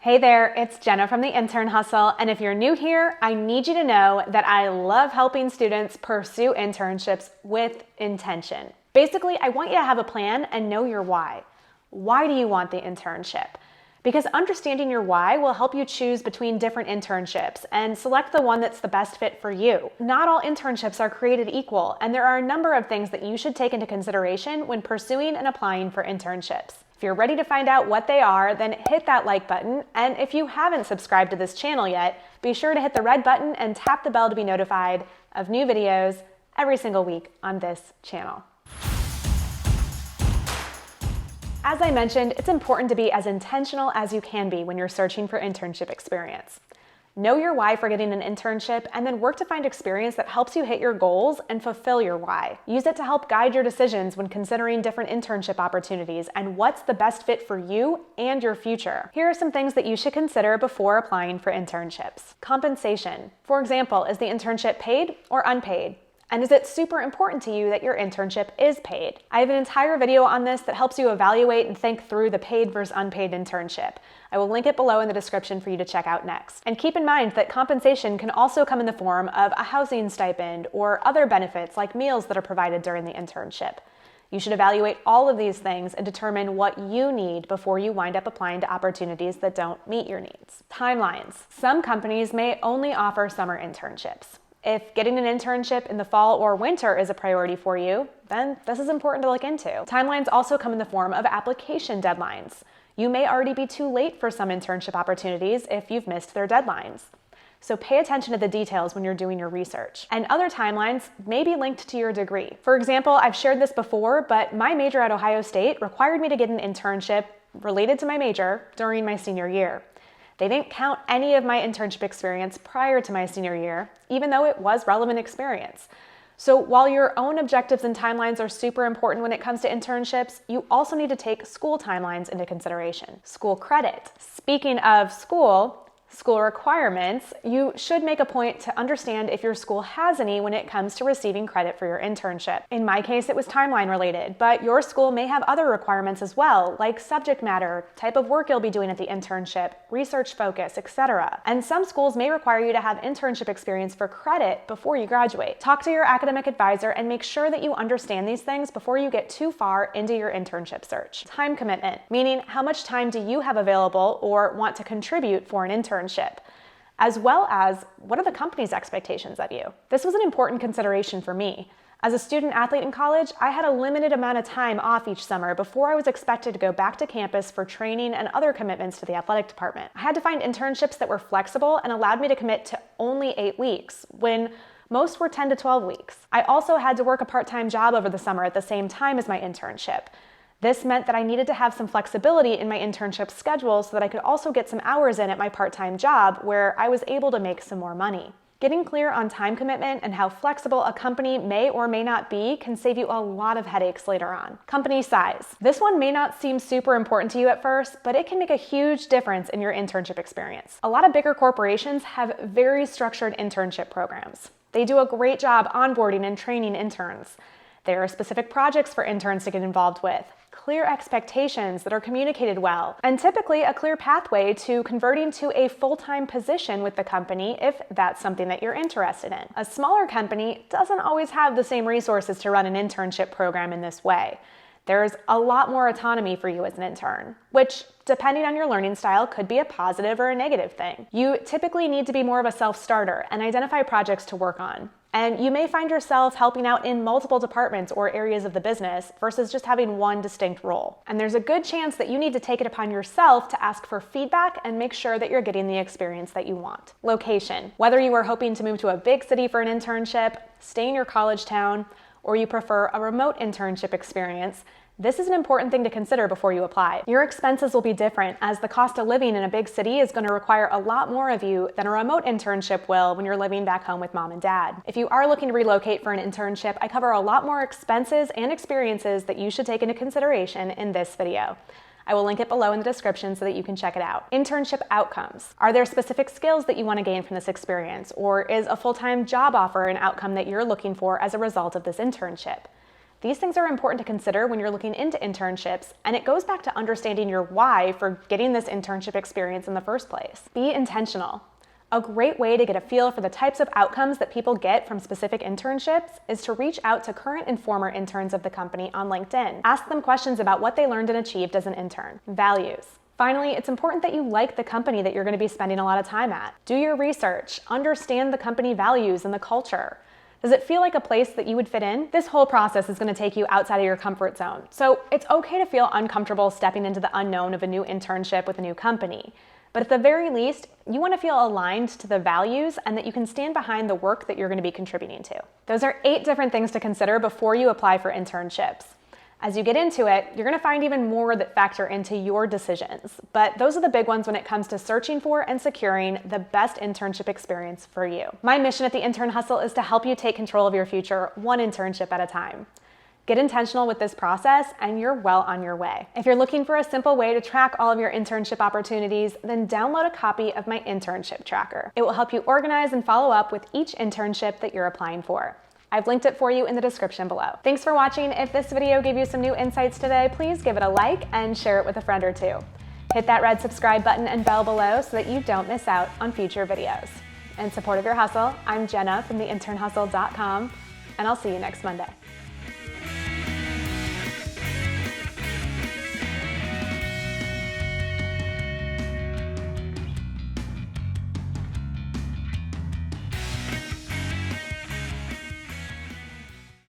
Hey there, it's Jenna from the Intern Hustle, and if you're new here, I need you to know that I love helping students pursue internships with intention. Basically, I want you to have a plan and know your why. Why do you want the internship? Because understanding your why will help you choose between different internships and select the one that's the best fit for you. Not all internships are created equal, and there are a number of things that you should take into consideration when pursuing and applying for internships. If you're ready to find out what they are, then hit that like button, and if you haven't subscribed to this channel yet, be sure to hit the red button and tap the bell to be notified of new videos every single week on this channel. As I mentioned, it's important to be as intentional as you can be when you're searching for internship experience. Know your why for getting an internship and then work to find experience that helps you hit your goals and fulfill your why. Use it to help guide your decisions when considering different internship opportunities and what's the best fit for you and your future. Here are some things that you should consider before applying for internships. Compensation. For example, is the internship paid or unpaid? And is it super important to you that your internship is paid? I have an entire video on this that helps you evaluate and think through the paid versus unpaid internship. I will link it below in the description for you to check out next. And keep in mind that compensation can also come in the form of a housing stipend or other benefits like meals that are provided during the internship. You should evaluate all of these things and determine what you need before you wind up applying to opportunities that don't meet your needs. Timelines. Some companies may only offer summer internships. If getting an internship in the fall or winter is a priority for you, then this is important to look into. Timelines also come in the form of application deadlines. You may already be too late for some internship opportunities if you've missed their deadlines. So pay attention to the details when you're doing your research. And other timelines may be linked to your degree. For example, I've shared this before, but my major at Ohio State required me to get an internship related to my major during my senior year. They didn't count any of my internship experience prior to my senior year, even though it was relevant experience. So while your own objectives and timelines are super important when it comes to internships, you also need to take school timelines into consideration. School credit. Speaking of school requirements, you should make a point to understand if your school has any when it comes to receiving credit for your internship. In my case, it was timeline related, but your school may have other requirements as well, like subject matter, type of work you'll be doing at the internship, research focus, etc. And some schools may require you to have internship experience for credit before you graduate. Talk to your academic advisor and make sure that you understand these things before you get too far into your internship search. Time commitment, meaning how much time do you have available or want to contribute for an internship? As well as what are the company's expectations of you? This was an important consideration for me. As a student athlete in college, I had a limited amount of time off each summer before I was expected to go back to campus for training and other commitments to the athletic department. I had to find internships that were flexible and allowed me to commit to only 8 weeks when most were 10 to 12 weeks. I also had to work a part-time job over the summer at the same time as my internship. This meant that I needed to have some flexibility in my internship schedule so that I could also get some hours in at my part-time job where I was able to make some more money. Getting clear on time commitment and how flexible a company may or may not be can save you a lot of headaches later on. Company size. This one may not seem super important to you at first, but it can make a huge difference in your internship experience. A lot of bigger corporations have very structured internship programs. They do a great job onboarding and training interns. There are specific projects for interns to get involved with, clear expectations that are communicated well, and typically a clear pathway to converting to a full-time position with the company if that's something that you're interested in. A smaller company doesn't always have the same resources to run an internship program in this way. There's a lot more autonomy for you as an intern, which, depending on your learning style, could be a positive or a negative thing. You typically need to be more of a self-starter and identify projects to work on. And you may find yourself helping out in multiple departments or areas of the business versus just having one distinct role. And there's a good chance that you need to take it upon yourself to ask for feedback and make sure that you're getting the experience that you want. Location. Whether you are hoping to move to a big city for an internship, stay in your college town, or you prefer a remote internship experience, this is an important thing to consider before you apply. Your expenses will be different as the cost of living in a big city is going to require a lot more of you than a remote internship will when you're living back home with mom and dad. If you are looking to relocate for an internship, I cover a lot more expenses and experiences that you should take into consideration in this video. I will link it below in the description so that you can check it out. Internship outcomes. Are there specific skills that you want to gain from this experience, or is a full-time job offer an outcome that you're looking for as a result of this internship? These things are important to consider when you're looking into internships, and it goes back to understanding your why for getting this internship experience in the first place. Be intentional. A great way to get a feel for the types of outcomes that people get from specific internships is to reach out to current and former interns of the company on LinkedIn. Ask them questions about what they learned and achieved as an intern. Values. Finally, it's important that you like the company that you're going to be spending a lot of time at. Do your research, understand the company values and the culture. Does it feel like a place that you would fit in? This whole process is going to take you outside of your comfort zone, so it's okay to feel uncomfortable stepping into the unknown of a new internship with a new company. But at the very least, you want to feel aligned to the values and that you can stand behind the work that you're going to be contributing to. Those are 8 different things to consider before you apply for internships. As you get into it, you're going to find even more that factor into your decisions, but those are the big ones when it comes to searching for and securing the best internship experience for you. My mission at the Intern Hustle is to help you take control of your future one internship at a time. Get intentional with this process and you're well on your way. If you're looking for a simple way to track all of your internship opportunities, then download a copy of my internship tracker. It will help you organize and follow up with each internship that you're applying for. I've linked it for you in the description below. Thanks for watching. If this video gave you some new insights today, please give it a like and share it with a friend or two. Hit that red subscribe button and bell below so that you don't miss out on future videos. In support of your hustle, I'm Jenna from theinternhustle.com, and I'll see you next Monday.